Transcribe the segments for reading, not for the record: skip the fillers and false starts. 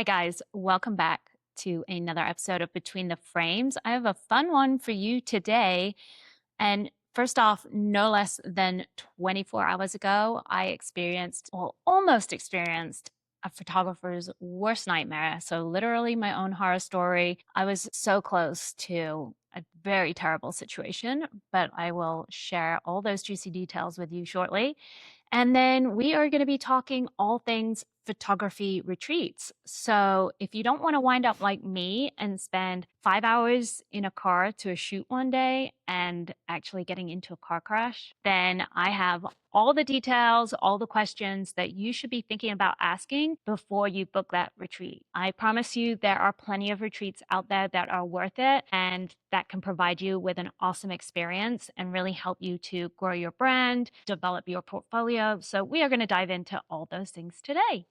Hi, guys. Welcome back to another episode of Between the Frames. I have a fun one for you today. And first off, no less than 24 hours ago, I experienced, or almost experienced, a photographer's worst nightmare. So, literally, my own horror story. I was so close to a very terrible situation, but I will share all those juicy details with you shortly. And then we are going to be talking all things photography retreats. So if you don't want to wind up like me and spend 5 hours in a car to a shoot one day and actually getting into a car crash, then I have all the details, all the questions that you should be thinking about asking before you book that retreat. I promise you there are plenty of retreats out there that are worth it and that can provide you with an awesome experience and really help you to grow your brand, develop your portfolio. So we are going to dive into all those things today.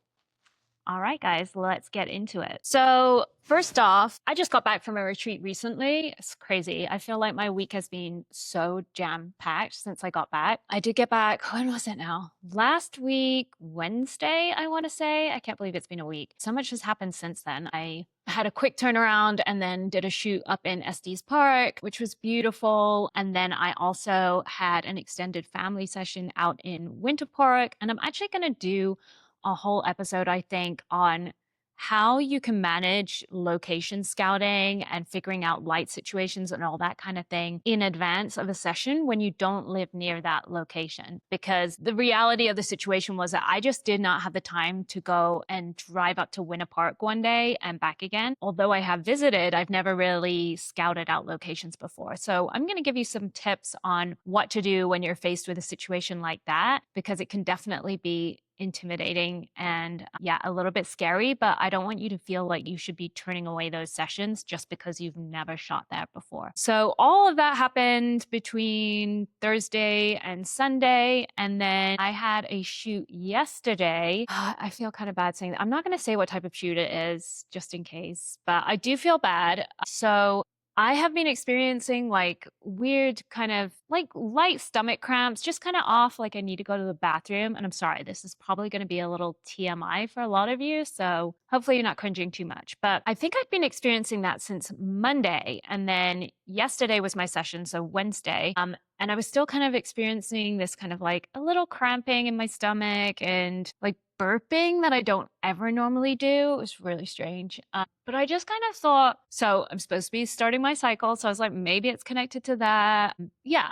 All right, guys, let's get into it. So, first off, I just got back from a retreat recently. It's crazy. I feel like my week has been so jam packed since I got back. I did get back, when was it now? Last week, Wednesday, I want to say. I can't believe it's been a week. So much has happened since then. I had a quick turnaround and then did a shoot up in Estes Park, which was beautiful. And then I also had an extended family session out in Winter Park. And I'm actually going to do a whole episode, I think, on how you can manage location scouting and figuring out light situations and all that kind of thing in advance of a session when you don't live near that location. Because the reality of the situation was that I just did not have the time to go and drive up to Winter Park one day and back again. Although I have visited, I've never really scouted out locations before. So I'm going to give you some tips on what to do when you're faced with a situation like that, because it can definitely be intimidating and a little bit scary, but I don't want you to feel like you should be turning away those sessions just because you've never shot there before. So all of that happened between Thursday and Sunday. And then I had a shoot yesterday. I feel kind of bad saying that. I'm not going to say what type of shoot it is just in case, but I do feel bad. So I have been experiencing like weird kind of like light stomach cramps, just kind of off, like I need to go to the bathroom. And I'm sorry, this is probably going to be a little TMI for a lot of you. So hopefully you're not cringing too much. But I think I've been experiencing that since Monday. And then yesterday was my session, so Wednesday. And I was still kind of experiencing this kind of like a little cramping in my stomach and like burping that I don't ever normally do. It was really strange. But I just kind of thought, so I'm supposed to be starting my cycle. So I was like, maybe it's connected to that. Yeah,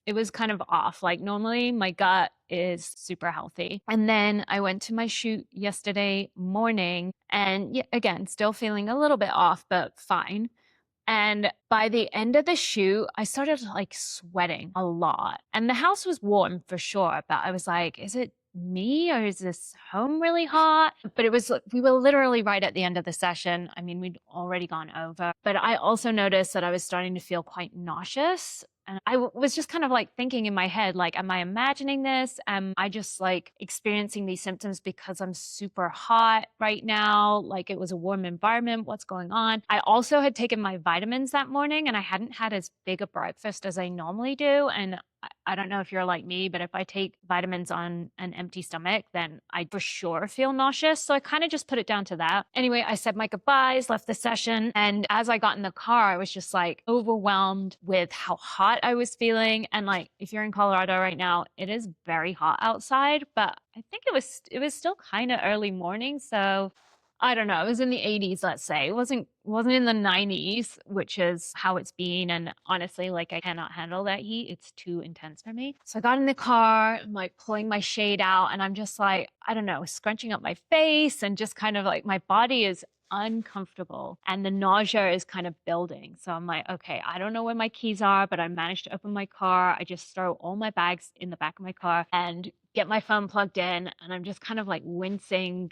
it was kind of off. Like normally my gut is super healthy. And then I went to my shoot yesterday morning and again, still feeling a little bit off, but fine. And by the end of the shoot, I started like sweating a lot. And the house was warm for sure, but I was like, is it me or is this home really hot? But we were literally right at the end of the session. I mean, we'd already gone over, but I also noticed that I was starting to feel quite nauseous. And I was just kind of like thinking in my head, like, am I imagining this? Am I just like experiencing these symptoms because I'm super hot right now? Like it was a warm environment. What's going on? I also had taken my vitamins that morning and I hadn't had as big a breakfast as I normally do. And I don't know if you're like me, but if I take vitamins on an empty stomach, then I for sure feel nauseous. So I kind of just put it down to that. Anyway, I said my goodbyes, left the session. And as I got in the car, I was just like overwhelmed with how hot I was feeling. And like, if you're in Colorado right now, it is very hot outside, but I think it was still kind of early morning. So I don't know. It was in the 80s, let's say. It wasn't in the 90s, which is how it's been. And honestly, like I cannot handle that heat. It's too intense for me. So I got in the car, I'm like pulling my shade out, and I'm just like, I don't know, scrunching up my face and just kind of like my body is uncomfortable and the nausea is kind of building. So I'm like, okay, I don't know where my keys are, but I managed to open my car. I just throw all my bags in the back of my car and get my phone plugged in. And I'm just kind of like wincing,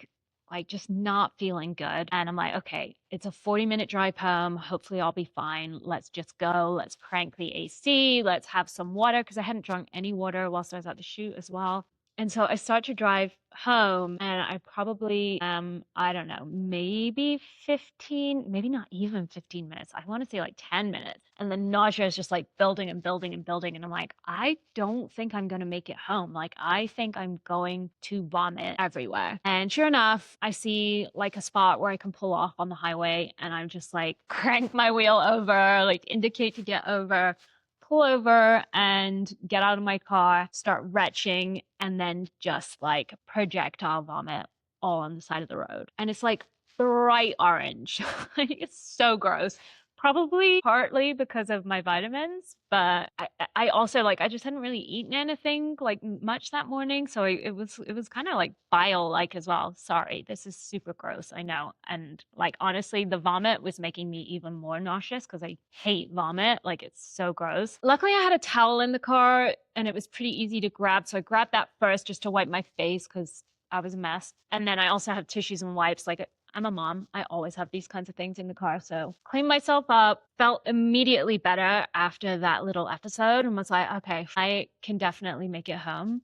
like just not feeling good. And I'm like, okay, it's a 40-minute drive home. Hopefully I'll be fine. Let's just go. Let's crank the AC. Let's have some water because I hadn't drunk any water whilst I was at the shoot as well. And so I start to drive home and I probably I don't know, maybe 15, maybe not even 15 minutes. I want to say like 10 minutes. And the nausea is just like building and building and building. And I'm like, I don't think I'm going to make it home. Like, I think I'm going to vomit everywhere. And sure enough, I see like a spot where I can pull off on the highway. And I'm just like, crank my wheel over, like indicate to get over, pull over and get out of my car, start retching, and then just like projectile vomit all on the side of the road. And it's like bright orange. It's so gross. Probably partly because of my vitamins, but I also like I just hadn't really eaten anything like much that morning, so it was kind of like bile like as well. Sorry, this is super gross, I know. And like honestly, the vomit was making me even more nauseous because I hate vomit. Like it's so gross. Luckily, I had a towel in the car and it was pretty easy to grab, so I grabbed that first just to wipe my face because I was a mess. And then I also have tissues and wipes. Like I'm a mom. I always have these kinds of things in the car. So cleaned myself up, felt immediately better after that little episode and was like, okay, I can definitely make it home.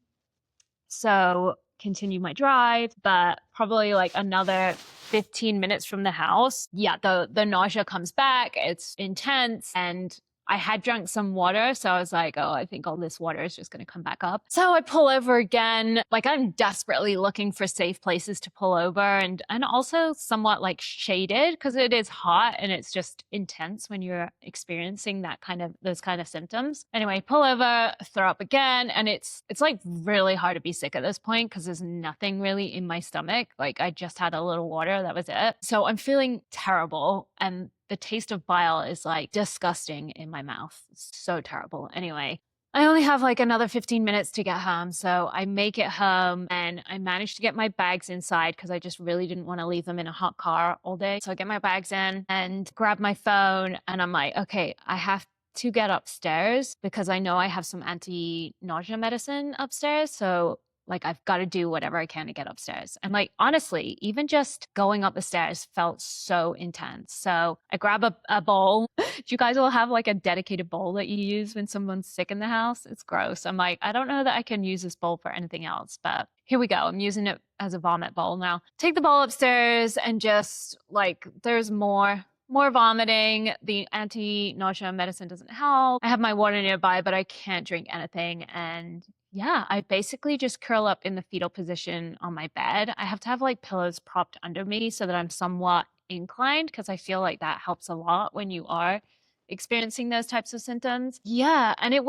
So continue my drive, but probably like another 15 minutes from the house. Yeah, the nausea comes back. It's intense. And I had drunk some water, so I was like, oh, I think all this water is just going to come back up. So I pull over again. Like I'm desperately looking for safe places to pull over and also somewhat like shaded because it is hot and it's just intense when you're experiencing those kind of symptoms. Anyway, pull over, throw up again, and it's like really hard to be sick at this point because there's nothing really in my stomach. Like I just had a little water, that was it. So I'm feeling terrible and the taste of bile is like disgusting in my mouth. It's so terrible. Anyway, I only have like another 15 minutes to get home. So I make it home and I managed to get my bags inside because I just really didn't want to leave them in a hot car all day. So I get my bags in and grab my phone and I'm like, okay, I have to get upstairs because I know I have some anti-nausea medicine upstairs. So like I've got to do whatever I can to get upstairs. And like, honestly, even just going up the stairs felt so intense. So I grab a bowl. Do you guys all have like a dedicated bowl that you use when someone's sick in the house? It's gross. I'm like, I don't know that I can use this bowl for anything else, but here we go. I'm using it as a vomit bowl now. Take the bowl upstairs and just like, there's more vomiting. The anti-nausea medicine doesn't help. I have my water nearby, but I can't drink anything. And yeah, I basically just curl up in the fetal position on my bed. I have to have like pillows propped under me so that I'm somewhat inclined because I feel like that helps a lot when you are experiencing those types of symptoms. Yeah, and I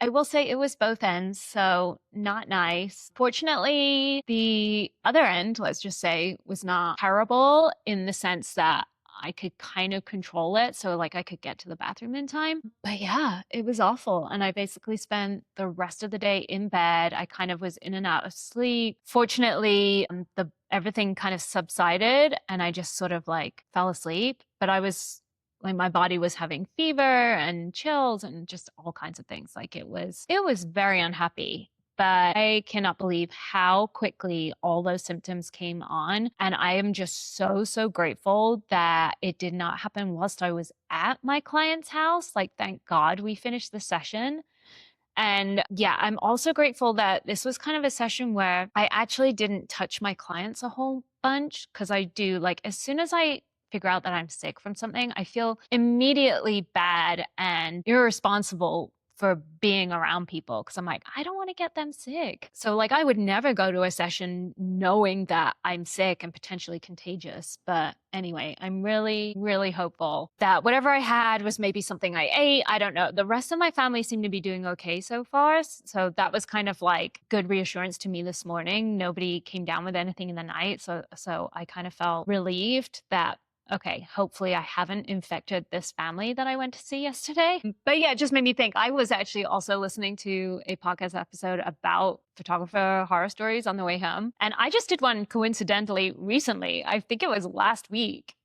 will say it was both ends, so not nice. Fortunately, the other end, let's just say, was not terrible in the sense that I could kind of control it. So like I could get to the bathroom in time. But yeah, it was awful. And I basically spent the rest of the day in bed. I kind of was in and out of sleep. Fortunately, everything kind of subsided and I just sort of like fell asleep. But I was like my body was having fever and chills and just all kinds of things. Like it was very unhappy. But I cannot believe how quickly all those symptoms came on. And I am just so, so grateful that it did not happen whilst I was at my client's house. Like, thank God we finished the session. And yeah, I'm also grateful that this was kind of a session where I actually didn't touch my clients a whole bunch because I do like as soon as I figure out that I'm sick from something, I feel immediately bad and irresponsible for being around people because I'm like, I don't want to get them sick. So like I would never go to a session knowing that I'm sick and potentially contagious. But anyway, I'm really, really hopeful that whatever I had was maybe something I ate. I don't know. The rest of my family seemed to be doing okay so far. So that was kind of like good reassurance to me this morning. Nobody came down with anything in the night. So I kind of felt relieved that okay, hopefully I haven't infected this family that I went to see yesterday. But yeah, it just made me think. I was actually also listening to a podcast episode about photographer horror stories on the way home. And I just did one coincidentally recently. I think it was last week.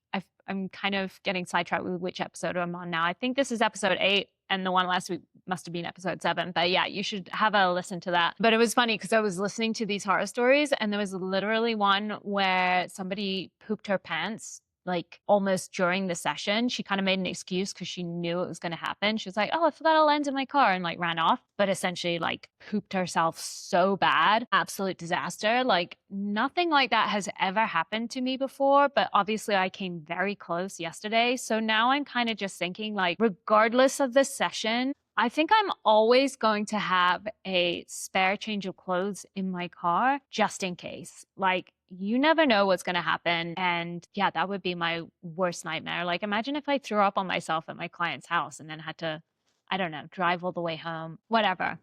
I'm kind of getting sidetracked with which episode I'm on now. I think this is episode 8 and the one last week must have been episode 7. But yeah, you should have a listen to that. But it was funny because I was listening to these horror stories and there was literally one where somebody pooped her pants like almost during the session. She kind of made an excuse because she knew it was going to happen. She was like, oh, I forgot a lens in my car, and like ran off, but essentially like pooped herself so bad. Absolute disaster. Like nothing like that has ever happened to me before, but obviously I came very close yesterday. So now I'm kind of just thinking like, regardless of the session, I think I'm always going to have a spare change of clothes in my car just in case. Like, you never know what's going to happen. And yeah, that would be my worst nightmare. Like, imagine if I threw up on myself at my client's house and then had to, I don't know, drive all the way home, whatever.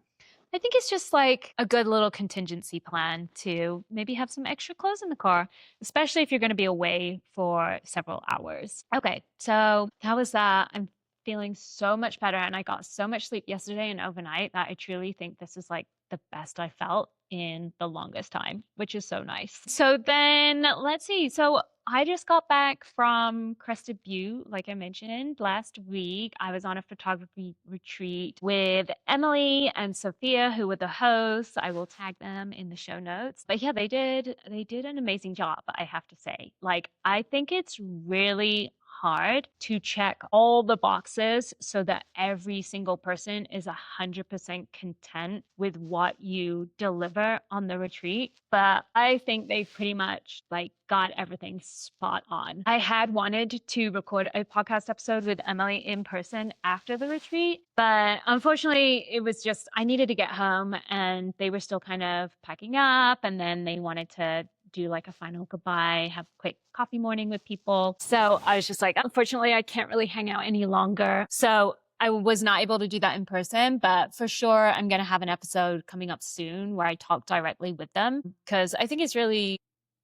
I think it's just like a good little contingency plan to maybe have some extra clothes in the car, especially if you're going to be away for several hours. Okay, so that was that. I'm feeling so much better, and I got so much sleep yesterday and overnight that I truly think this is like the best I felt in the longest time, which is so nice. So then let's see. So I just got back from Crested, Butte, like I mentioned last week. I was on a photography retreat with Emily and Sophia, who were the hosts. I will tag them in the show notes. But yeah, they did an amazing job, I have to say. Like, I think it's really hard to check all the boxes so that every single person is 100% content with what you deliver on the retreat. But I think they pretty much like got everything spot on. I had wanted to record a podcast episode with Emily in person after the retreat, but unfortunately it was just, I needed to get home and they were still kind of packing up, and then they wanted to do like a final goodbye, have a quick coffee morning with people. So I was just like, unfortunately, I can't really hang out any longer. So I was not able to do that in person, but for sure, I'm going to have an episode coming up soon where I talk directly with them, because I think it's really,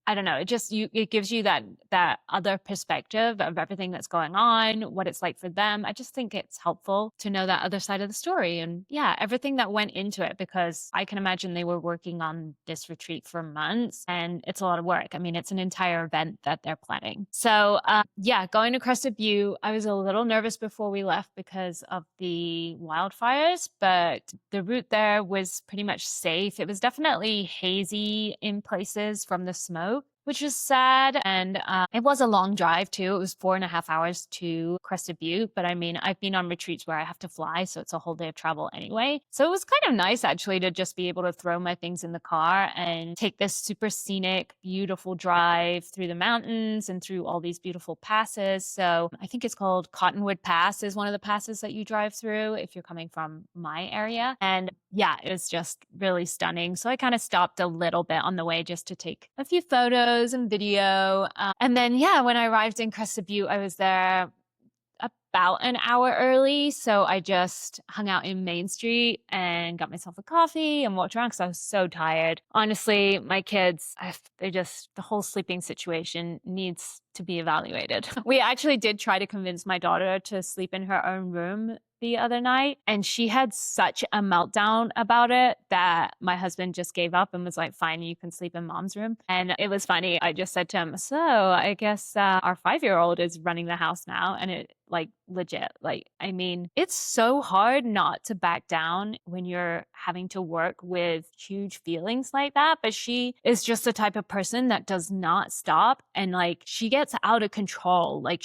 I don't know, it gives you that other perspective of everything that's going on, what it's like for them. I just think it's helpful to know that other side of the story, and yeah, everything that went into it, because I can imagine they were working on this retreat for months and it's a lot of work. I mean, it's an entire event that they're planning. So yeah, going to Crested Butte, I was a little nervous before we left because of the wildfires, but the route there was pretty much safe. It was definitely hazy in places from the smoke, which was sad. And it was a long drive too. It was 4.5 hours to Crested Butte. But I mean, I've been on retreats where I have to fly, so it's a whole day of travel anyway. So it was kind of nice actually to just be able to throw my things in the car and take this super scenic, beautiful drive through the mountains and through all these beautiful passes. So I think it's called Cottonwood Pass is one of the passes that you drive through if you're coming from my area. And yeah, it was just really stunning. So I kind of stopped a little bit on the way just to take a few photos and video. And then, yeah, when I arrived in Crested Butte, I was there about an hour early. So I just hung out in Main Street and got myself a coffee and walked around because I was so tired. Honestly, my kids, the whole sleeping situation needs to be evaluated. We actually did try to convince my daughter to sleep in her own room the other night, and she had such a meltdown about it that my husband just gave up and was like, fine, you can sleep in mom's room. And it was funny. I just said to him, so I guess our 5-year-old is running the house now. And it like legit, like, I mean, it's so hard not to back down when you're having to work with huge feelings like that. But she is just the type of person that does not stop. And like, she gets out of control. Like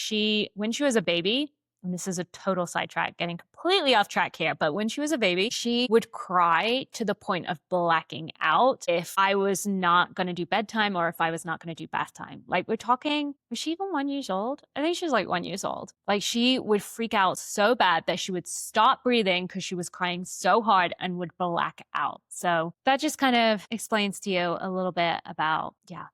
when she was a baby, and this is a total sidetrack, getting completely off track here, but when she was a baby, she would cry to the point of blacking out if I was not going to do bedtime or if I was not going to do bath time. Like, we're talking, was she even 1 year old? I think she was like 1 year old. Like, she would freak out so bad that she would stop breathing because she was crying so hard and would black out. So that just kind of explains to you a little bit about, yeah,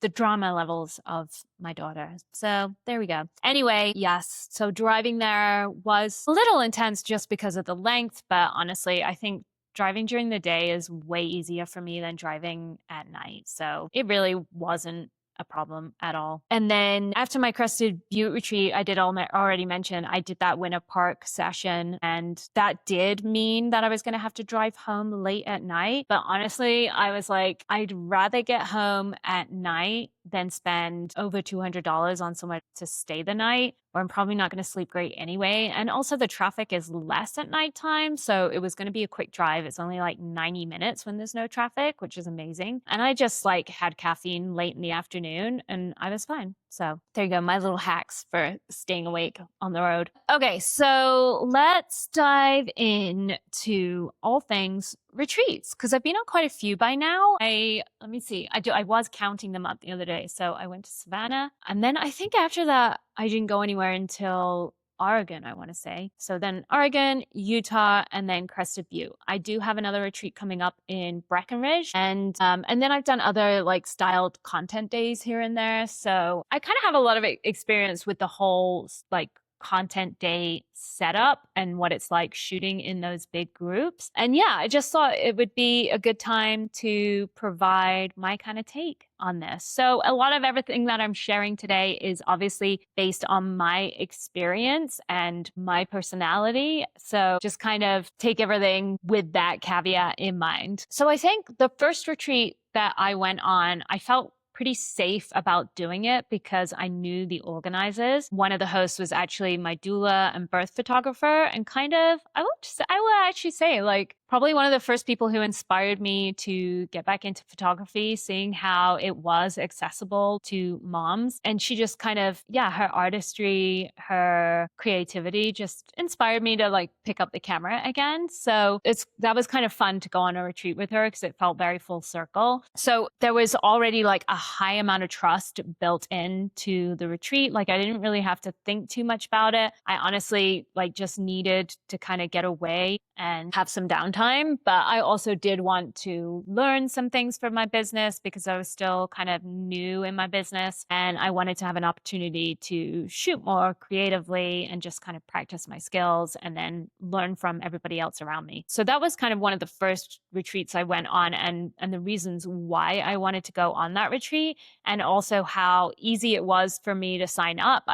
the drama levels of my daughter. So there we go. Anyway, yes. So driving there was a little intense just because of the length, but honestly, I think driving during the day is way easier for me than driving at night. So it really wasn't a problem at all. And then after my Crested Butte retreat, I did already mention I did that Winter Park session, and that did mean that I was going to have to drive home late at night. But honestly, I was like, I'd rather get home at night than spend over $200 on somewhere to stay the night or I'm probably not going to sleep great anyway. And also, the traffic is less at nighttime. So it was going to be a quick drive. It's only like 90 minutes when there's no traffic, which is amazing. And I just like had caffeine late in the afternoon and I was fine. So there you go, my little hacks for staying awake on the road. Okay, so let's dive into all things retreats because I've been on quite a few by now. Let me see. I was counting them up the other day. So I went to Savannah, and then I think after that I didn't go anywhere until Oregon, I want to say. So then Oregon, Utah, and then Crested, Butte. I do have another retreat coming up in Breckenridge, and then I've done other like styled content days here and there. So I kind of have a lot of experience with the whole like content day setup and what it's like shooting in those big groups. And yeah, I just thought it would be a good time to provide my kind of take on this. So a lot of everything that I'm sharing today is obviously based on my experience and my personality. So just kind of take everything with that caveat in mind. So I think the first retreat that I went on, I felt pretty safe about doing it because I knew the organizers. One of the hosts was actually my doula and birth photographer, and kind of, I will actually say, like, probably one of the first people who inspired me to get back into photography, seeing how it was accessible to moms. And she just kind of, yeah, her artistry, her creativity just inspired me to like pick up the camera again. So that was kind of fun to go on a retreat with her because it felt very full circle. So there was already like a high amount of trust built into the retreat. Like I didn't really have to think too much about it. I honestly like just needed to kind of get away and have some downtime. But I also did want to learn some things for my business because I was still kind of new in my business. And I wanted to have an opportunity to shoot more creatively and just kind of practice my skills and then learn from everybody else around me. So that was kind of one of the first retreats I went on, and the reasons why I wanted to go on that retreat, and also how easy it was for me to sign up.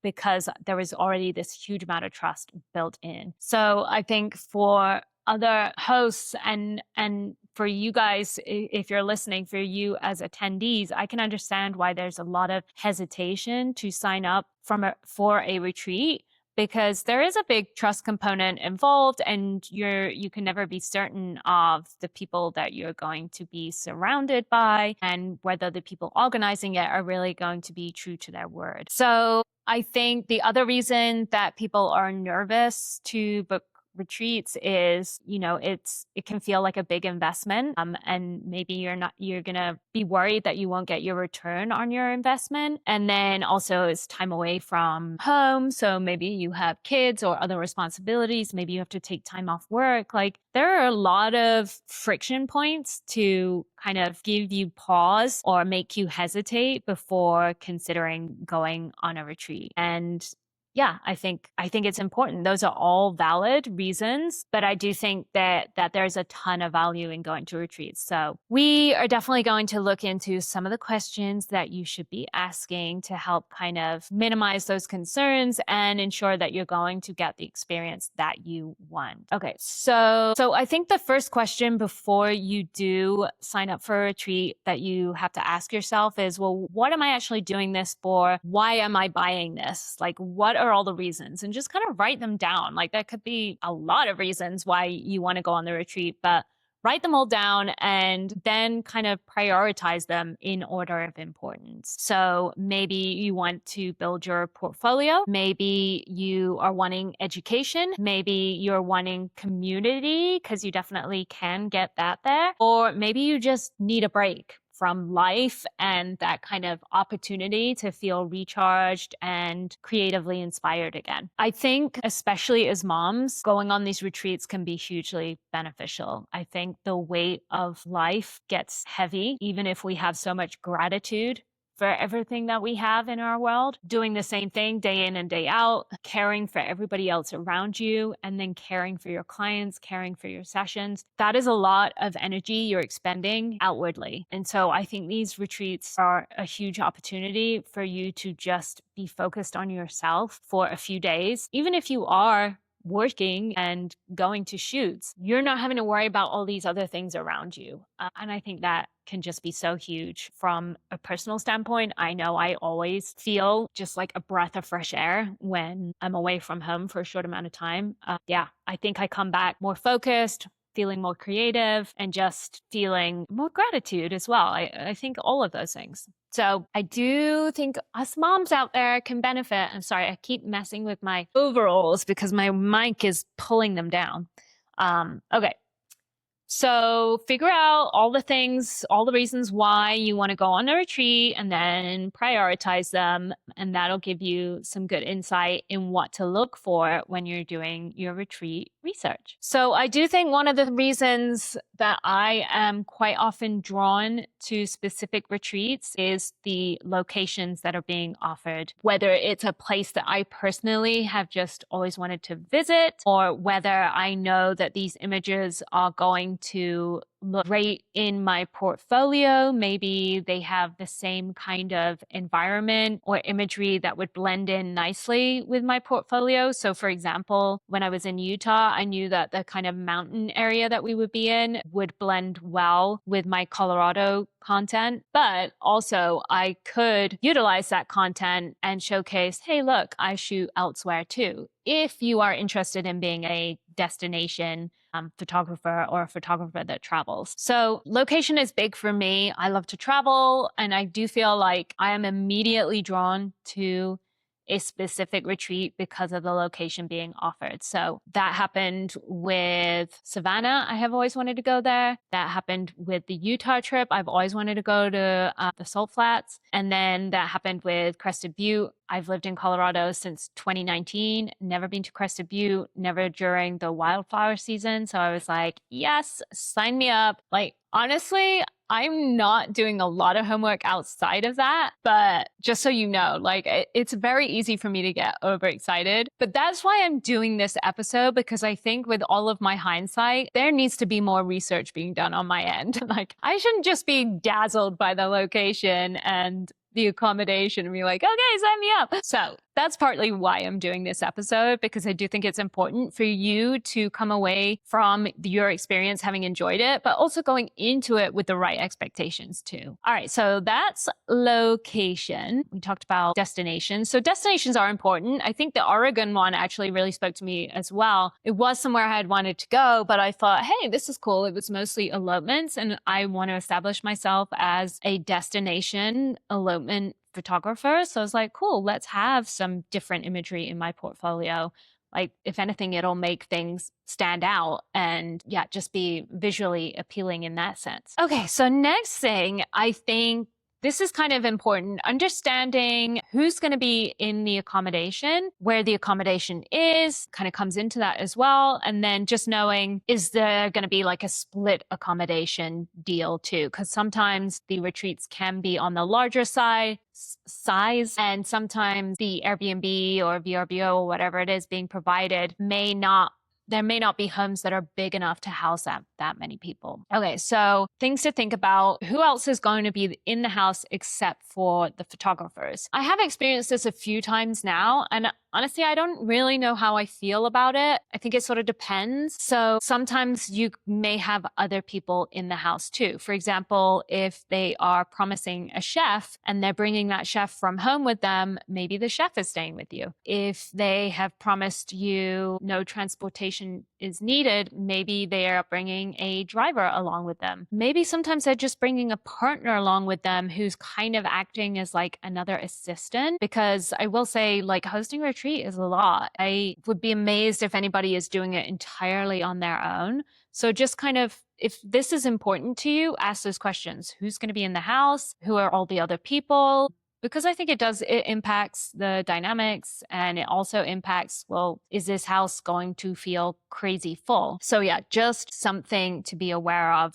Because there was already this huge amount of trust built in. So I think for other hosts and for you guys, if you're listening, for you as attendees, I can understand why there's a lot of hesitation to sign up for a retreat, because there is a big trust component involved, and you can never be certain of the people that you're going to be surrounded by and whether the people organizing it are really going to be true to their word. So I think the other reason that people are nervous to book retreats is, it can feel like a big investment. And maybe you're going to be worried that you won't get your return on your investment. And then also it's time away from home. So maybe you have kids or other responsibilities. Maybe you have to take time off work. Like there are a lot of friction points to kind of give you pause or make you hesitate before considering going on a retreat. And yeah, I think it's important. Those are all valid reasons, but I do think that there's a ton of value in going to retreats. So we are definitely going to look into some of the questions that you should be asking to help kind of minimize those concerns and ensure that you're going to get the experience that you want. Okay, so I think the first question before you do sign up for a retreat that you have to ask yourself is, well, what am I actually doing this for? Why am I buying this? Like, what are all the reasons? And just kind of write them down. Like there could be a lot of reasons why you want to go on the retreat, but write them all down and then kind of prioritize them in order of importance. So maybe you want to build your portfolio. Maybe you are wanting education. Maybe you're wanting community, because you definitely can get that there. Or maybe you just need a break from life and that kind of opportunity to feel recharged and creatively inspired again. I think, especially as moms, going on these retreats can be hugely beneficial. I think the weight of life gets heavy, even if we have so much gratitude for everything that we have in our world, doing the same thing day in and day out, caring for everybody else around you, and then caring for your clients, caring for your sessions. That is a lot of energy you're expending outwardly. And so I think these retreats are a huge opportunity for you to just be focused on yourself for a few days. Even if you are working and going to shoots, you're not having to worry about all these other things around you. And I think that can just be so huge from a personal standpoint. I know I always feel just like a breath of fresh air when I'm away from home for a short amount of time. Yeah, I think I come back more focused, feeling more creative, and just feeling more gratitude as well. I think all of those things. So I do think us moms out there can benefit. I'm sorry, I keep messing with my overalls because my mic is pulling them down. Okay. So figure out all the things, all the reasons why you want to go on a retreat, and then prioritize them. And that'll give you some good insight in what to look for when you're doing your retreat research. So I do think one of the reasons that I am quite often drawn to specific retreats is the locations that are being offered, whether it's a place that I personally have just always wanted to visit, or whether I know that these images are going to look great in my portfolio. Maybe they have the same kind of environment or imagery that would blend in nicely with my portfolio. So for example, when I was in Utah, I knew that the kind of mountain area that we would be in would blend well with my Colorado content, but also I could utilize that content and showcase, hey, look, I shoot elsewhere too. If you are interested in being a destination photographer or a photographer that travels. So location is big for me. I love to travel, and I do feel like I am immediately drawn to a specific retreat because of the location being offered. So that happened with Savannah. I have always wanted to go there. That happened with the Utah trip. I've always wanted to go to the Salt Flats. And then that happened with Crested Butte. I've lived in Colorado since 2019, never been to Crested Butte, never during the wildflower season. So I was like, yes, sign me up. Like, honestly, I'm not doing a lot of homework outside of that, but just so you know, like it's very easy for me to get overexcited. But that's why I'm doing this episode, because I think with all of my hindsight, there needs to be more research being done on my end. Like I shouldn't just be dazzled by the location and the accommodation and be like, okay, sign me up. So that's partly why I'm doing this episode, because I do think it's important for you to come away from your experience having enjoyed it, but also going into it with the right expectations too. All right, so that's location. We talked about destinations. So destinations are important. I think the Oregon one actually really spoke to me as well. It was somewhere I had wanted to go, but I thought, hey, this is cool. It was mostly elopements, and I want to establish myself as a destination elopement photographer. So I was like, cool, let's have some different imagery in my portfolio. Like, if anything, it'll make things stand out and yeah, just be visually appealing in that sense. Okay, so next thing, I think this is kind of important, understanding who's going to be in the accommodation, where the accommodation is, kind of comes into that as well. And then just knowing, is there going to be like a split accommodation deal too? Because sometimes the retreats can be on the larger size, and sometimes the Airbnb or VRBO or whatever it is being provided there may not be homes that are big enough to house that many people. Okay, so things to think about. Who else is going to be in the house except for the photographers? I have experienced this a few times now, and honestly, I don't really know how I feel about it. I think it sort of depends. So sometimes you may have other people in the house too. For example, if they are promising a chef and they're bringing that chef from home with them, maybe the chef is staying with you. If they have promised you no transportation is needed, maybe they are bringing a driver along with them. Maybe sometimes they're just bringing a partner along with them who's kind of acting as like another assistant, because I will say, like, hosting a retreat is a lot. I would be amazed if anybody is doing it entirely on their own. So just kind of, if this is important to you, ask those questions. Who's going to be in the house? Who are all the other people? Because I think it impacts the dynamics, and it also impacts, well, is this house going to feel crazy full? So yeah, just something to be aware of.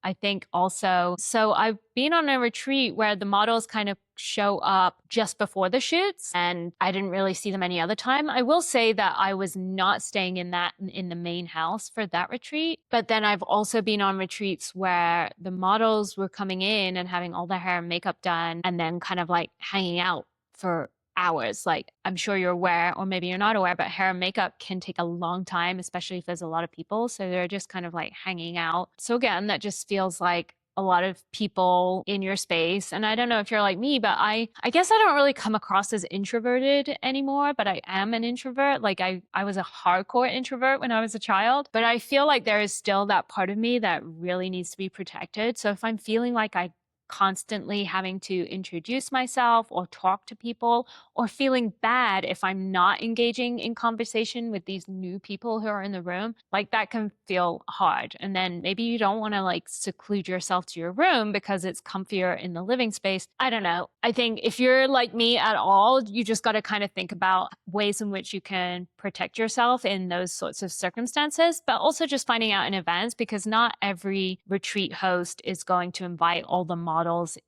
I think also, so I've been on a retreat where the models kind of show up just before the shoots, and I didn't really see them any other time. I will say that I was not staying in the main house for that retreat. But then I've also been on retreats where the models were coming in and having all their hair and makeup done, and then kind of like hanging out for hours. Like I'm sure you're aware, or maybe you're not aware, but hair and makeup can take a long time, especially if there's a lot of people. So they're just kind of like hanging out. So again, that just feels like a lot of people in your space. And I don't know if you're like me, but I guess I don't really come across as introverted anymore, but I am an introvert. Like I was a hardcore introvert when I was a child, but I feel like there is still that part of me that really needs to be protected. So if I'm feeling like I constantly having to introduce myself or talk to people, or feeling bad if I'm not engaging in conversation with these new people who are in the room, like that can feel hard. And then maybe you don't want to like seclude yourself to your room because it's comfier in the living space. I don't know. I think if you're like me at all, you just got to kind of think about ways in which you can protect yourself in those sorts of circumstances, but also just finding out in advance, because not every retreat host is going to invite all the models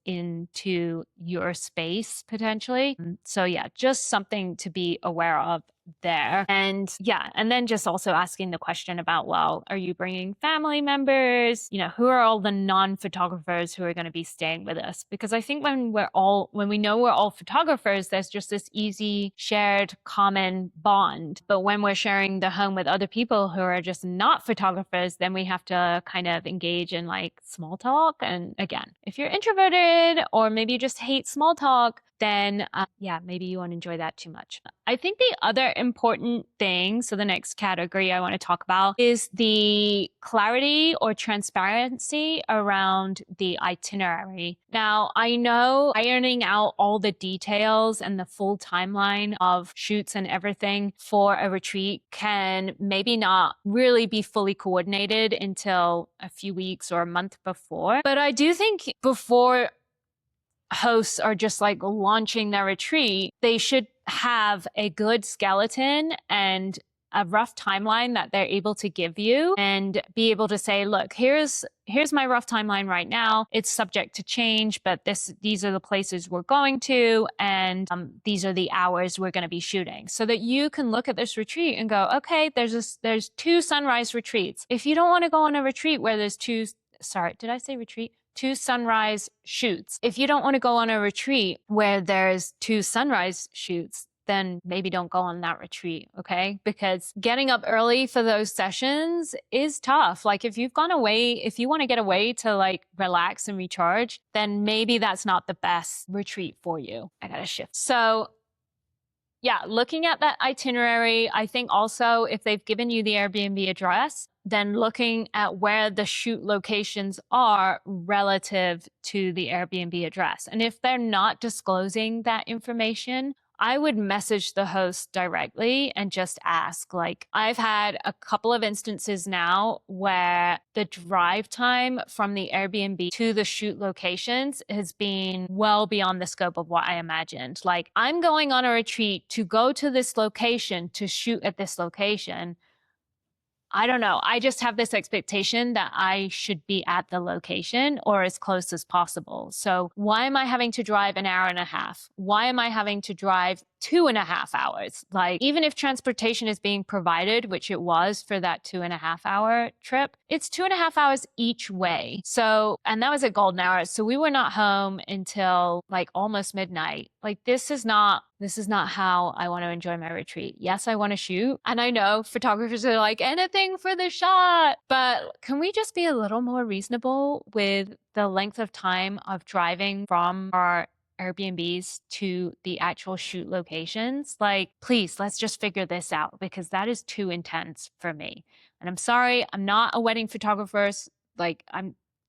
into your space potentially. So yeah, just something to be aware of there. And yeah, and then just also asking the question about, well, are you bringing family members? You know, who are all the non-photographers who are going to be staying with us? Because I think when we know we're all photographers, there's just this easy shared common bond. But when we're sharing the home with other people who are just not photographers, then we have to kind of engage in like small talk. And again, if you're introverted or maybe you just hate small talk, then yeah, maybe you won't enjoy that too much. I think the other important thing, so the next category I want to talk about is the clarity or transparency around the itinerary. Now, I know ironing out all the details and the full timeline of shoots and everything for a retreat can maybe not really be fully coordinated until a few weeks or a month before. But I do think before hosts are just like launching their retreat, they should have a good skeleton and a rough timeline that they're able to give you, and be able to say, look, here's my rough timeline right now. It's subject to change, but these are the places we're going to, and these are the hours we're going to be shooting, so that you can look at this retreat and go, okay, there's 2 sunrise retreats. If you don't want to go on a retreat where there's did I say retreat? 2 sunrise shoots. If you don't want to go on a retreat where there's 2 sunrise shoots, then maybe don't go on that retreat, okay? Because getting up early for those sessions is tough. Like if you want to get away to like relax and recharge, then maybe that's not the best retreat for you. I gotta shift. So yeah, looking at that itinerary, I think also if they've given you the Airbnb address, then looking at where the shoot locations are relative to the Airbnb address. And if they're not disclosing that information, I would message the host directly and just ask. Like, I've had a couple of instances now where the drive time from the Airbnb to the shoot locations has been well beyond the scope of what I imagined. Like, I'm going on a retreat to go to this location to shoot at this location. I don't know. I just have this expectation that I should be at the location or as close as possible. So why am I having to drive an hour and a half? Why am I having to drive 2.5 hours? Like, even if transportation is being provided, which it was for that 2.5 hour trip, it's 2.5 hours each way. So, and that was at golden hour. So we were not home until like almost midnight. Like, this is not how I want to enjoy my retreat. Yes, I want to shoot. And I know photographers are like, anything for the shot. But can we just be a little more reasonable with the length of time of driving from our Airbnbs to the actual shoot locations? Like, please, let's just figure this out, because that is too intense for me. And I'm sorry, I'm not a wedding photographer. Like,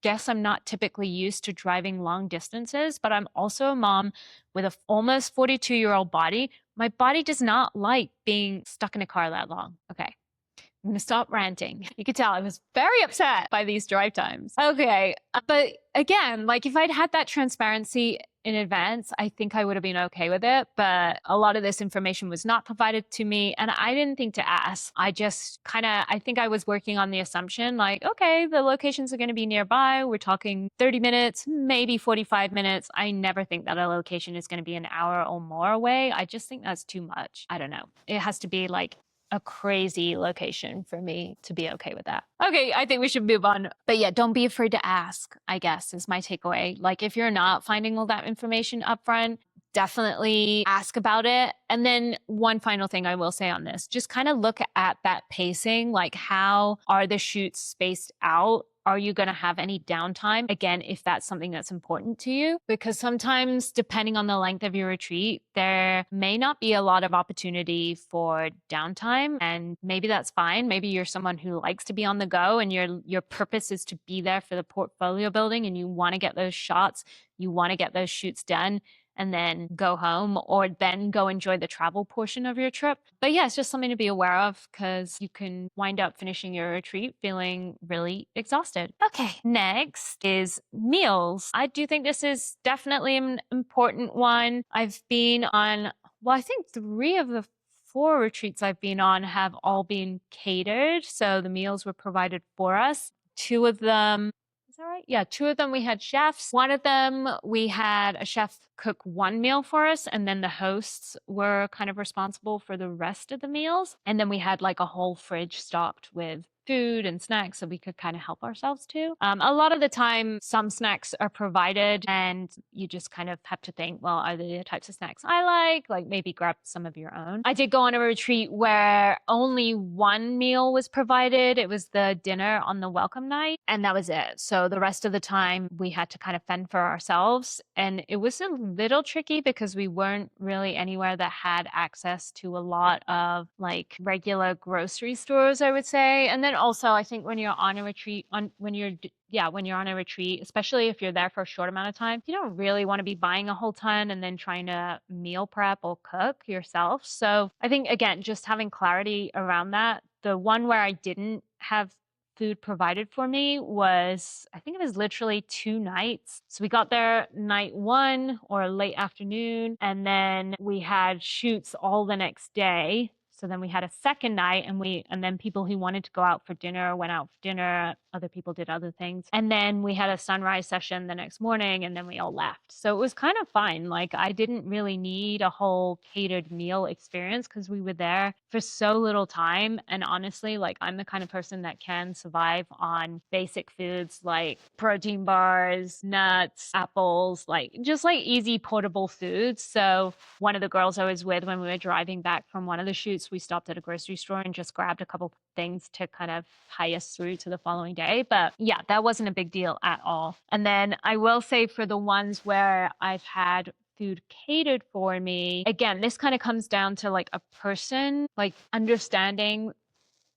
guess I'm not typically used to driving long distances, but I'm also a mom with a almost 42-year-old body. My body does not like being stuck in a car that long. Okay, I'm going to stop ranting. You could tell I was very upset by these drive times. Okay, but again, like if I'd had that transparency in advance, I think I would have been okay with it. But a lot of this information was not provided to me, and I didn't think to ask. I just I think I was working on the assumption like, okay, the locations are going to be nearby. We're talking 30 minutes, maybe 45 minutes. I never think that a location is going to be an hour or more away. I just think that's too much. I don't know. It has to be like a crazy location for me to be okay with that. Okay, I think we should move on. But yeah, don't be afraid to ask, I guess, is my takeaway. Like, if you're not finding all that information upfront, definitely ask about it. And then one final thing I will say on this, just kind of look at that pacing, like how are the shoots spaced out? Are you going to have any downtime? Again, if that's something that's important to you, because sometimes depending on the length of your retreat, there may not be a lot of opportunity for downtime, and maybe that's fine. Maybe you're someone who likes to be on the go and your purpose is to be there for the portfolio building and you want to get those shots, you want to get those shoots done and then go home or then go enjoy the travel portion of your trip. But yeah, it's just something to be aware of because you can wind up finishing your retreat feeling really exhausted. Okay, next is meals. I do think this is definitely an important one. I've been on, well, I think 3 of the 4 retreats I've been on have all been catered. So the meals were provided for us. 2 of them, is that right? Yeah, 2 of them we had chefs. One of them we had a chef cook one meal for us, and then the hosts were kind of responsible for the rest of the meals. And then we had like a whole fridge stocked with food and snacks so we could kind of help ourselves too. A lot of the time, some snacks are provided and you just kind of have to think, well, are they the types of snacks I like maybe grab some of your own. I did go on a retreat where only one meal was provided. It was the dinner on the welcome night, and that was it. So the rest of the time we had to kind of fend for ourselves. And it was a little tricky because we weren't really anywhere that had access to a lot of like regular grocery stores, I would say. And then also I think when you're on a retreat, when you're on a retreat, especially if you're there for a short amount of time, you don't really want to be buying a whole ton and then trying to meal prep or cook yourself. So I think, again, just having clarity around that. The one where I didn't have food provided for me was, I think it was literally 2 nights. So we got there night 1 or late afternoon, and then we had shoots all the next day. So then we had a second night and then people who wanted to go out for dinner went out for dinner. Other people did other things. And then we had a sunrise session the next morning and then we all left. So it was kind of fine. Like I didn't really need a whole catered meal experience because we were there for so little time. And honestly, like I'm the kind of person that can survive on basic foods like protein bars, nuts, apples, like just like easy portable foods. So one of the girls I was with when we were driving back from one of the shoots, we stopped at a grocery store and just grabbed a couple things to kind of tie us through to the following day. But yeah, that wasn't a big deal at all. And then I will say for the ones where I've had food catered for me, again, this kind of comes down to like a person, like understanding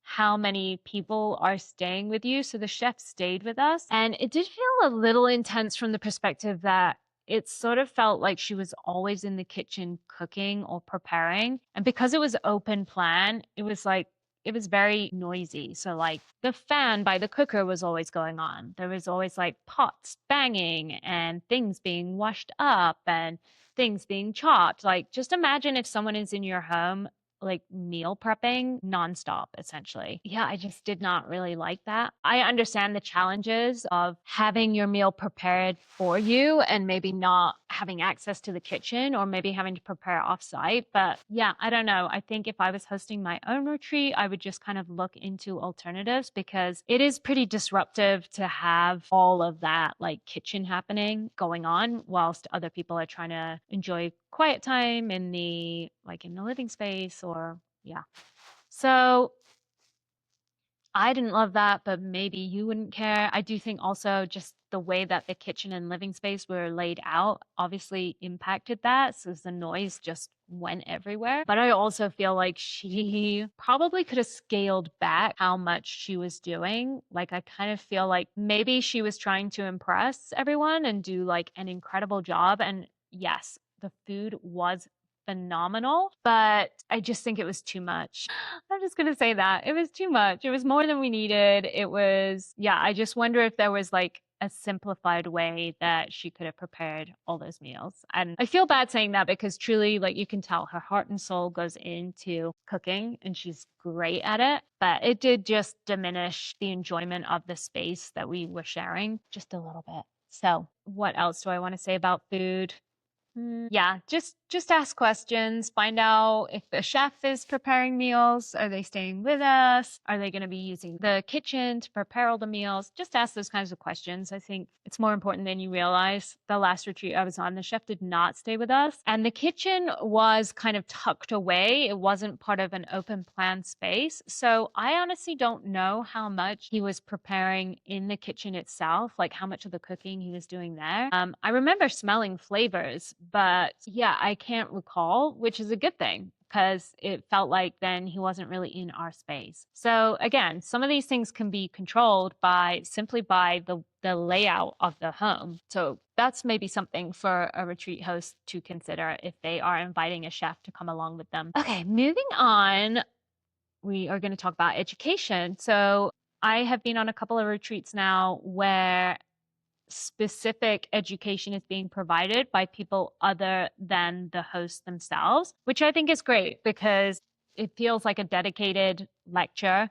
how many people are staying with you. So the chef stayed with us, and it did feel a little intense from the perspective that it sort of felt like she was always in the kitchen cooking or preparing. And because it was open plan, it was like, it was very noisy. So like the fan by the cooker was always going on. There was always like pots banging and things being washed up and things being chopped. Like just imagine if someone is in your home like meal prepping nonstop, essentially. Yeah, I just did not really like that. I understand the challenges of having your meal prepared for you and maybe not having access to the kitchen or maybe having to prepare offsite. But yeah, I don't know. I think if I was hosting my own retreat, I would just kind of look into alternatives because it is pretty disruptive to have all of that like kitchen happening going on whilst other people are trying to enjoy quiet time in the living space or yeah. So I didn't love that, but maybe you wouldn't care. I do think also just the way that the kitchen and living space were laid out obviously impacted that. So the noise just went everywhere. But I also feel like she probably could have scaled back how much she was doing. Like, I kind of feel like maybe she was trying to impress everyone and do like an incredible job. And yes, the food was phenomenal, but I just think it was too much. I'm just going to say that it was too much. It was more than we needed. It was, yeah, I just wonder if there was like a simplified way that she could have prepared all those meals. And I feel bad saying that because truly, like, you can tell her heart and soul goes into cooking and she's great at it, but it did just diminish the enjoyment of the space that we were sharing just a little bit. So what else do I want to say about food? Yeah, just ask questions, find out if the chef is preparing meals, are they staying with us? Are they going to be using the kitchen to prepare all the meals? Just ask those kinds of questions. I think it's more important than you realize. The last retreat I was on, the chef did not stay with us, and the kitchen was kind of tucked away. It wasn't part of an open plan space. So I honestly don't know how much he was preparing in the kitchen itself, like how much of the cooking he was doing there. I remember smelling flavors, but yeah, I can't recall, which is a good thing because it felt like then he wasn't really in our space. So again, some of these things can be controlled by simply by the layout of the home. So that's maybe something for a retreat host to consider if they are inviting a chef to come along with them. Okay, moving on, we are going to talk about education. So I have been on a couple of retreats now where specific education is being provided by people other than the host themselves, which I think is great because it feels like a dedicated lecture.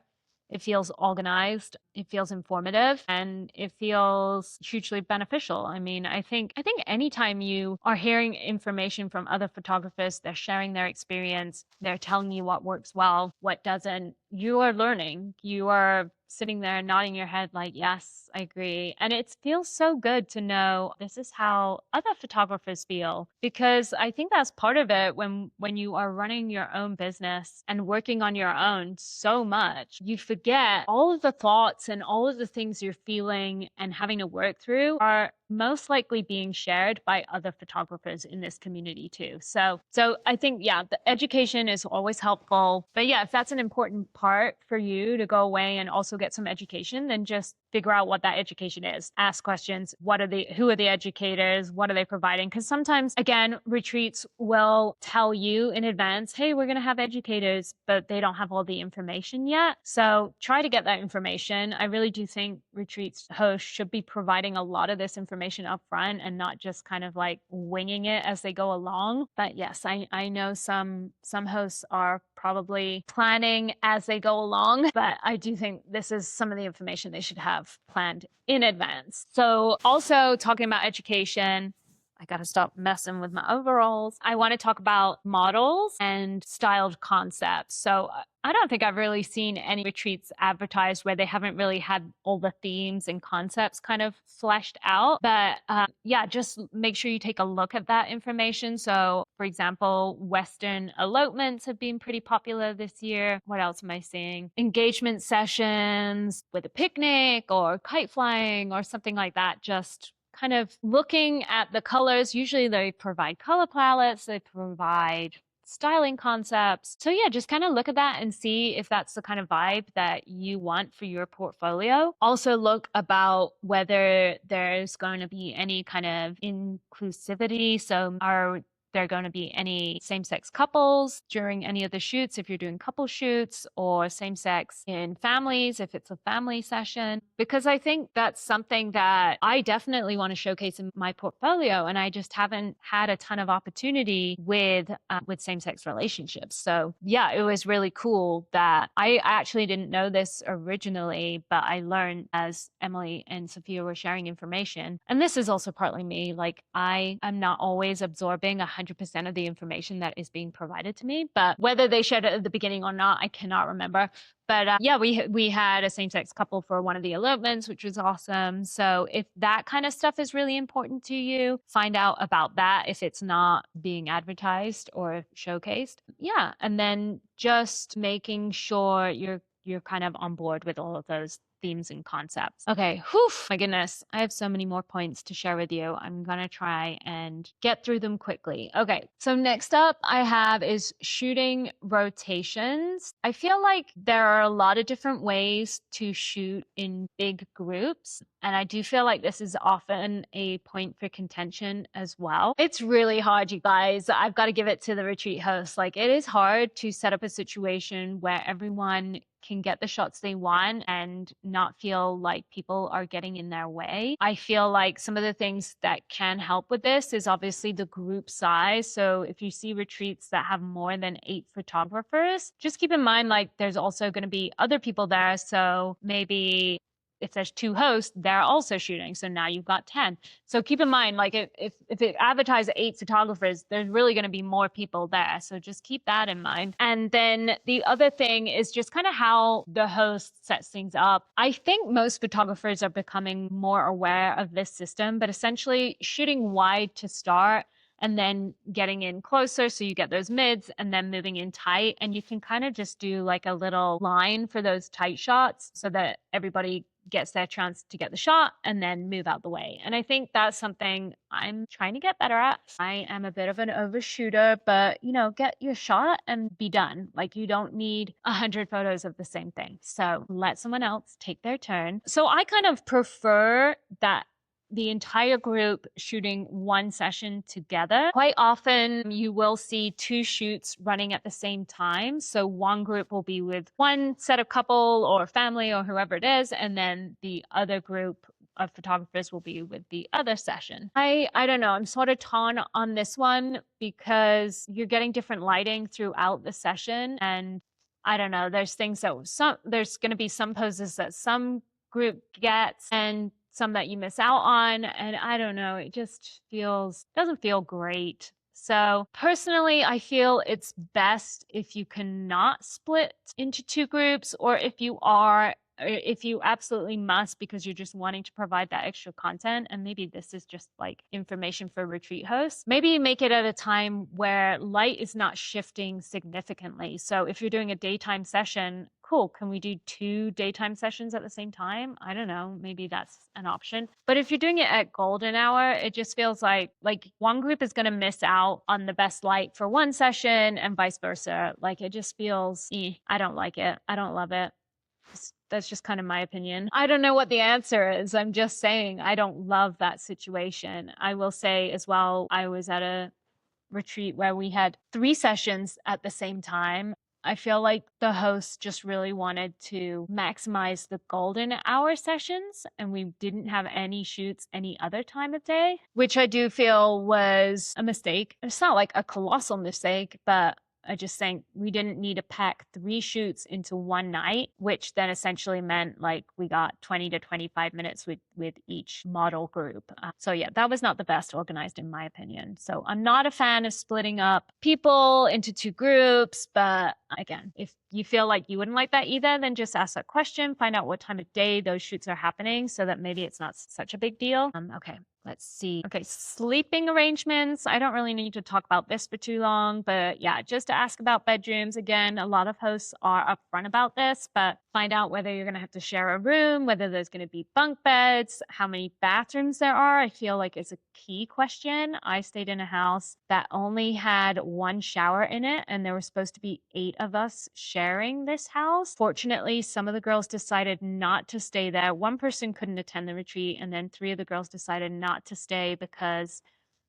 It feels organized, it feels informative, and it feels hugely beneficial. I mean, I think anytime you are hearing information from other photographers, they're sharing their experience, they're telling you what works well, what doesn't, you are learning. You are sitting there nodding your head like, yes, I agree. And it feels so good to know this is how other photographers feel, because I think that's part of it when you are running your own business and working on your own so much, you forget all of the thoughts and all of the things you're feeling and having to work through are most likely being shared by other photographers in this community too. So I think, yeah, the education is always helpful. But yeah, if that's an important part for you to go away and also get some education, then just figure out what that education is. Ask questions. Who are the educators? What are they providing? Because sometimes, again, retreats will tell you in advance, hey, we're going to have educators, but they don't have all the information yet. So try to get that information. I really do think retreats hosts should be providing a lot of this information up front and not just kind of like winging it as they go along. But yes, I know some hosts are probably planning as they go along, but I do think this is some of the information they should have planned in advance. So also talking about education, I got to stop messing with my overalls. I want to talk about models and styled concepts. So I don't think I've really seen any retreats advertised where they haven't really had all the themes and concepts kind of fleshed out. But yeah, just make sure you take a look at that information. So for example, Western elopements have been pretty popular this year. What else am I seeing? Engagement sessions with a picnic or kite flying or something like that. Just kind of looking at the colors. Usually they provide color palettes, they provide styling concepts. So yeah, just kind of look at that and see if that's the kind of vibe that you want for your portfolio. Also look about whether there's going to be any kind of inclusivity. So are there going to be any same-sex couples during any of the shoots if you're doing couple shoots, or same-sex in families if it's a family session? Because I think that's something that I definitely want to showcase in my portfolio, and I just haven't had a ton of opportunity with same-sex relationships. So yeah, it was really cool that I actually didn't know this originally, but I learned as Emily and Sophia were sharing information. And this is also partly me, like I am not always absorbing 100% of the information that is being provided to me, but whether they shared it at the beginning or not, I cannot remember. But yeah, we had a same-sex couple for one of the elopements, which was awesome. So if that kind of stuff is really important to you, find out about that if it's not being advertised or showcased. Yeah, and then just making sure you're kind of on board with all of those themes and concepts. Okay, whew, my goodness. I have so many more points to share with you. I'm gonna try and get through them quickly. Okay, so next up I have is shooting rotations. I feel like there are a lot of different ways to shoot in big groups, and I do feel like this is often a point for contention as well. It's really hard, you guys. I've got to give it to the retreat host. Like, it is hard to set up a situation where everyone can get the shots they want and not feel like people are getting in their way. I feel like some of the things that can help with this is obviously the group size. So if you see retreats that have more than 8 photographers, just keep in mind, like, there's also going to be other people there. So maybe if there's 2 hosts, they're also shooting. So now you've got 10. So keep in mind, like if it advertises 8 photographers, there's really going to be more people there. So just keep that in mind. And then the other thing is just kind of how the host sets things up. I think most photographers are becoming more aware of this system, but essentially shooting wide to start and then getting in closer so you get those mids and then moving in tight. And you can kind of just do like a little line for those tight shots so that everybody gets their chance to get the shot and then move out the way. And I think that's something I'm trying to get better at. I am a bit of an overshooter, but get your shot and be done. Like you don't need 100 photos of the same thing. So let someone else take their turn. So I kind of prefer that the entire group shooting one session together. Quite often you will see 2 shoots running at the same time. So one group will be with one set of couple or family or whoever it is, and then the other group of photographers will be with the other session. I don't know. I'm sort of torn on this one because you're getting different lighting throughout the session. And I don't know, there's things that there's going to be some poses that some group gets and some that you miss out on. And I don't know, it just doesn't feel great. So personally, I feel it's best if you cannot split into 2 groups, or if you absolutely must because you're just wanting to provide that extra content. And maybe this is just like information for retreat hosts. Maybe make it at a time where light is not shifting significantly. So if you're doing a daytime session, cool. Can we do 2 daytime sessions at the same time? I don't know. Maybe that's an option. But if you're doing it at golden hour, it just feels like one group is going to miss out on the best light for one session and vice versa. Like it just feels, I don't like it. I don't love it. That's just kind of my opinion. I don't know what the answer is. I'm just saying I don't love that situation. I will say as well, I was at a retreat where we had 3 sessions at the same time. I feel like the host just really wanted to maximize the golden hour sessions, and we didn't have any shoots any other time of day, which I do feel was a mistake. It's not like a colossal mistake, but I just think we didn't need to pack 3 shoots into one night, which then essentially meant like we got 20 to 25 minutes with each model group. So yeah, that was not the best organized in my opinion. So I'm not a fan of splitting up people into 2 groups, but again, if you feel like you wouldn't like that either, then just ask that question, find out what time of day those shoots are happening so that maybe it's not such a big deal. Okay. Let's see. Okay, sleeping arrangements. I don't really need to talk about this for too long, but yeah, just to ask about bedrooms. Again, a lot of hosts are upfront about this, but find out whether you're going to have to share a room, whether there's going to be bunk beds, how many bathrooms there are. I feel like it's a key question. I stayed in a house that only had 1 shower in it, and there were supposed to be 8 of us sharing this house. Fortunately, some of the girls decided not to stay there. One person couldn't attend the retreat, and then 3 of the girls decided not to stay because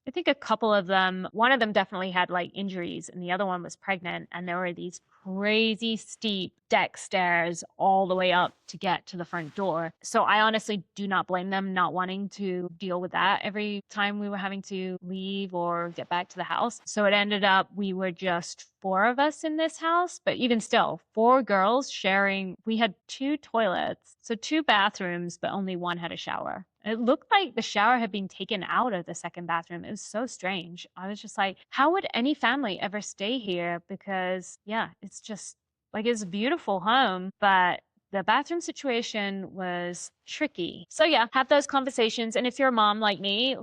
I think a couple of them, one of them definitely had like injuries and the other one was pregnant, and there were these crazy steep deck stairs all the way up to get to the front door. So I honestly do not blame them not wanting to deal with that every time we were having to leave or get back to the house. So it ended up we were just 4 of us in this house, but even still, 4 girls sharing. We had 2 toilets, so 2 bathrooms, but only one had a shower. It looked like the shower had been taken out of the second bathroom. It was so strange. I was just like, how would any family ever stay here? Because yeah, it's just like, it's a beautiful home, but the bathroom situation was tricky. So yeah, have those conversations. And if you're a mom like me,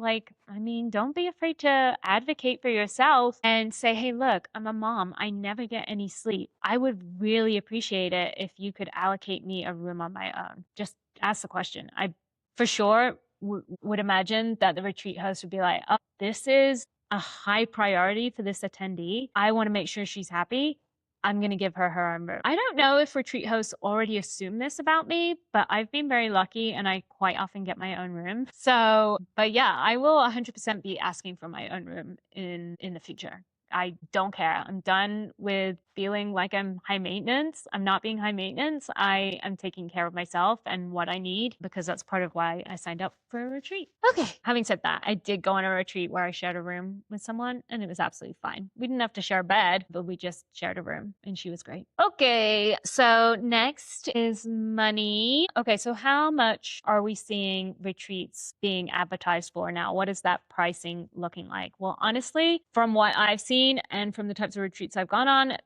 don't be afraid to advocate for yourself and say, hey, look, I'm a mom. I never get any sleep. I would really appreciate it if you could allocate me a room on my own. Just ask the question. I for sure would imagine that the retreat host would be like, oh, this is a high priority for this attendee. I want to make sure she's happy. I'm going to give her her own room. I don't know if retreat hosts already assume this about me, but I've been very lucky and I quite often get my own room. So, but yeah, I will 100% be asking for my own room in the future. I don't care. I'm done with feeling like I'm high maintenance. I'm not being high maintenance. I am taking care of myself and what I need, because that's part of why I signed up for a retreat. Okay. Having said that, I did go on a retreat where I shared a room with someone, and it was absolutely fine. We didn't have to share a bed, but we just shared a room, and she was great. Okay. So next is money. Okay. So how much are we seeing retreats being advertised for now? What is that pricing looking like? Well, honestly, from what I've seen and from the types of retreats I've gone on,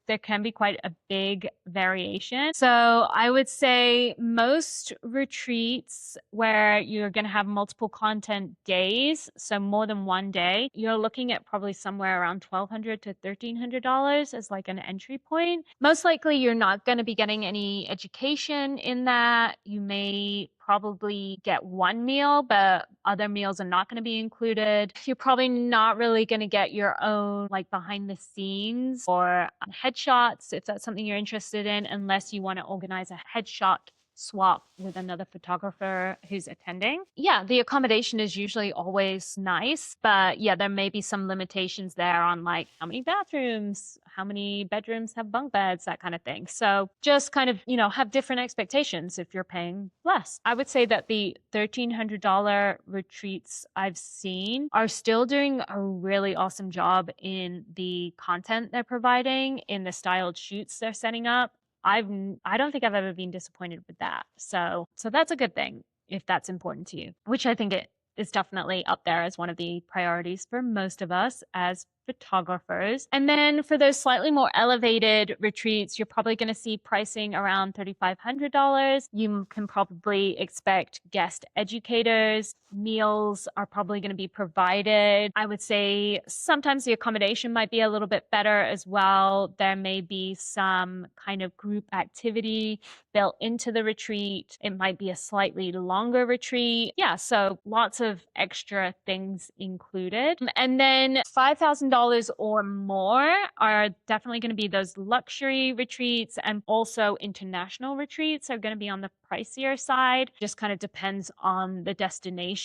there can be quite a big variation. So I would say most retreats where you're going to have multiple content days, so more than one day, you're looking at probably somewhere around $1,200 to $1,300 as like an entry point. Most likely you're not going to be getting any education in that. You may probably get one meal, but other meals are not going to be included. You're probably not really going to get your own like behind the scenes or headshots if that's something you're interested in, unless you want to organize a headshot swap with another photographer who's attending. Yeah, the accommodation is usually always nice, but yeah, there may be some limitations there on like how many bathrooms, how many bedrooms have bunk beds, that kind of thing. So just kind of, have different expectations if you're paying less. I would say that the $1,300 retreats I've seen are still doing a really awesome job in the content they're providing, in the styled shoots they're setting up. I don't think I've ever been disappointed with that. So that's a good thing if that's important to you, which I think it is definitely up there as one of the priorities for most of us as photographers. And then for those slightly more elevated retreats, you're probably going to see pricing around $3,500. You can probably expect guest educators. Meals are probably going to be provided. I would say sometimes the accommodation might be a little bit better as well. There may be some kind of group activity built into the retreat. It might be a slightly longer retreat. Yeah, so lots of extra things included. And then $5,000 or more are definitely going to be those luxury retreats, and also international retreats are going to be on the pricier side. Just kind of depends on the destination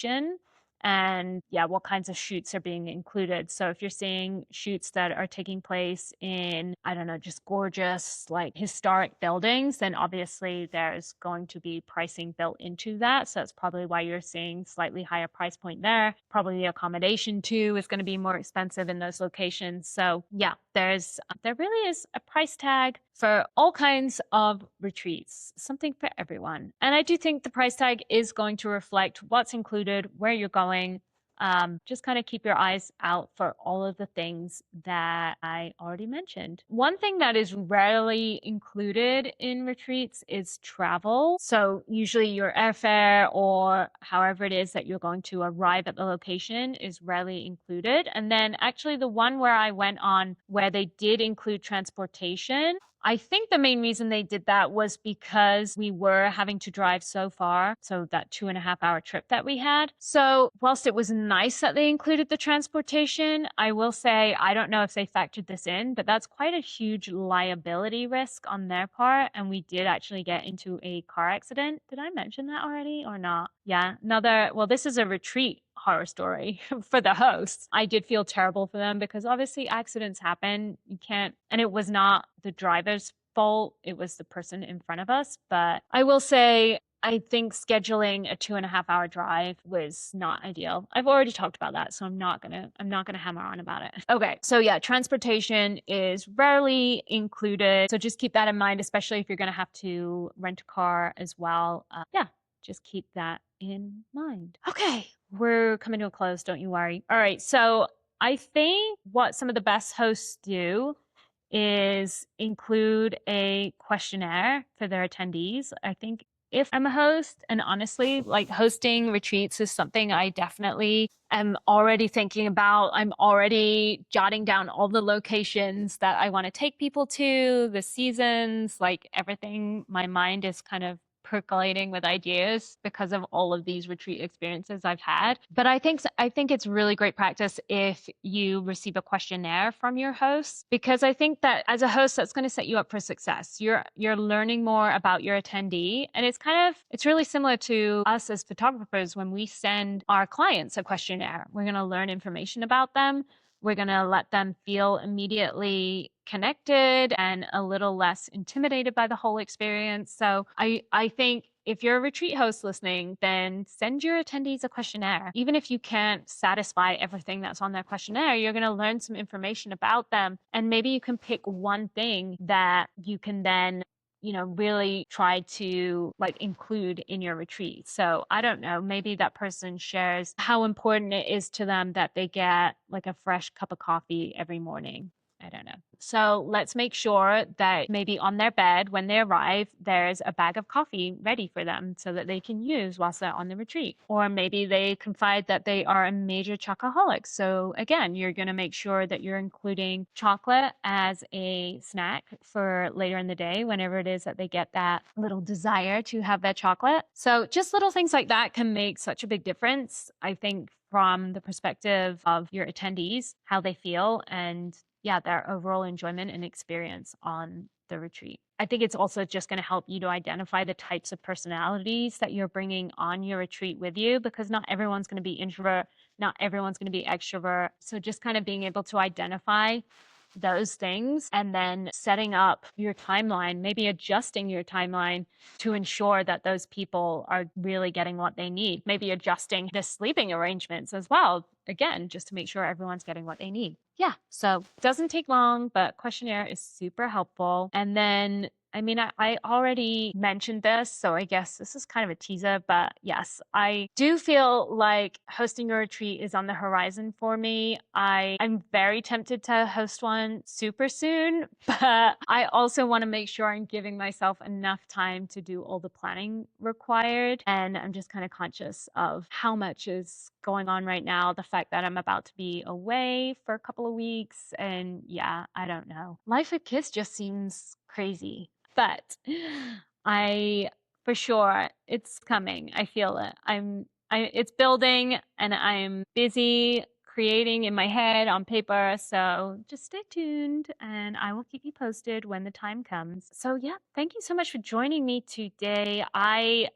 and what kinds of shoots are being included. So if you're seeing shoots that are taking place in, I don't know, just gorgeous, like historic buildings, then obviously there's going to be pricing built into that. So that's probably why you're seeing slightly higher price point there. Probably the accommodation too is going to be more expensive in those locations. So there really is a price tag for all kinds of retreats, something for everyone. And I do think the price tag is going to reflect what's included, where you're going. Just kind of keep your eyes out for all of the things that I already mentioned. One thing that is rarely included in retreats is travel. So usually your airfare or however it is that you're going to arrive at the location is rarely included. And then actually the one where I went on where they did include transportation, I think the main reason they did that was because we were having to drive so far. So that 2.5 hour trip that we had. So whilst it was nice that they included the transportation, I will say, I don't know if they factored this in, but that's quite a huge liability risk on their part. And we did actually get into a car accident. Did I mention that already or not? Yeah. This is a retreat horror story for the hosts. I did feel terrible for them because obviously accidents happen. And it was not the driver's fault. It was the person in front of us. But I will say, I think scheduling a 2.5 hour drive was not ideal. I've already talked about that, so I'm not gonna hammer on about it. Okay, so yeah, transportation is rarely included. So just keep that in mind, especially if you're gonna have to rent a car as well. Just keep that in mind. Okay, we're coming to a close, don't you worry. All right, so I think what some of the best hosts do is include a questionnaire for their attendees. I think if I'm a host, and honestly, like hosting retreats is something I definitely am already thinking about. I'm already jotting down all the locations that I want to take people to, the seasons, like everything. My mind is kind of percolating with ideas because of all of these retreat experiences I've had. But I think it's really great practice if you receive a questionnaire from your host, because I think that as a host, that's going to set you up for success. You're learning more about your attendee, and it's really similar to us as photographers when we send our clients a questionnaire. We're going to learn information about them. We're going to let them feel immediately connected and a little less intimidated by the whole experience. So I think if you're a retreat host listening, then send your attendees a questionnaire. Even if you can't satisfy everything that's on that questionnaire, you're going to learn some information about them. And maybe you can pick one thing that you can then really try to like include in your retreat. So I don't know, maybe that person shares how important it is to them that they get like a fresh cup of coffee every morning. I don't know. So let's make sure that maybe on their bed when they arrive, there's a bag of coffee ready for them so that they can use whilst they're on the retreat. Or maybe they confide that they are a major chocoholic. So again, you're going to make sure that you're including chocolate as a snack for later in the day, whenever it is that they get that little desire to have their chocolate. So just little things like that can make such a big difference, I think, from the perspective of your attendees, how they feel, and their overall enjoyment and experience on the retreat. I think it's also just going to help you to identify the types of personalities that you're bringing on your retreat with you, because not everyone's going to be introvert, not everyone's going to be extrovert. So just kind of being able to identify those things and then setting up your timeline, maybe adjusting your timeline to ensure that those people are really getting what they need. Maybe adjusting the sleeping arrangements as well, again, just to make sure everyone's getting what they need. Yeah, so it doesn't take long, but questionnaire is super helpful. And then I already mentioned this, so I guess this is kind of a teaser, but yes, I do feel like hosting a retreat is on the horizon for me. I'm very tempted to host one super soon, but I also want to make sure I'm giving myself enough time to do all the planning required. And I'm just kind of conscious of how much is going on right now, the fact that I'm about to be away for a couple of weeks. And yeah, I don't know. Life with kids just seems crazy. But for sure, it's coming. I feel it. It's building and I'm busy creating in my head on paper. So just stay tuned and I will keep you posted when the time comes. So yeah, thank you so much for joining me today. I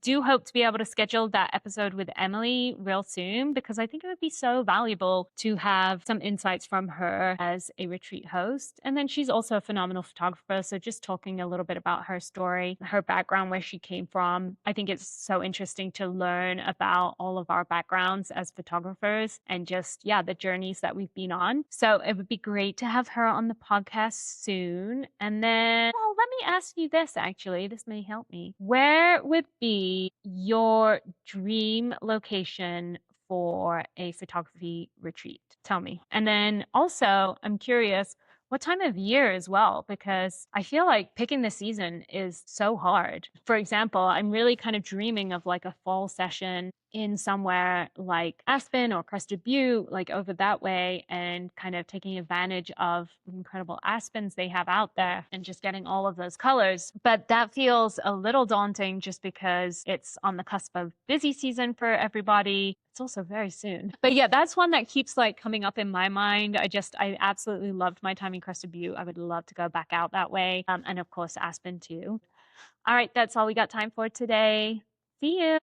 do hope to be able to schedule that episode with Emily real soon, because I think it would be so valuable to have some insights from her as a retreat host. And then she's also a phenomenal photographer. So just talking a little bit about her story, her background, where she came from. I think it's so interesting to learn about all of our backgrounds as photographers and just, the journeys that we've been on. So it would be great to have her on the podcast soon. And then, well, let me ask you this, actually. This may help me. Where would be your dream location for a photography retreat? Tell me. And then also, I'm curious, what time of year as well? Because I feel like picking the season is so hard. For example, I'm really kind of dreaming of like a fall session in somewhere like Aspen or Crested Butte, like over that way, and kind of taking advantage of the incredible aspens they have out there and just getting all of those colors. But that feels a little daunting just because it's on the cusp of busy season for everybody. It's also very soon. But yeah, that's one that keeps like coming up in my mind. I absolutely loved my time in Crested Butte. I would love to go back out that way. And of course, Aspen too. All right, that's all we got time for today. See you.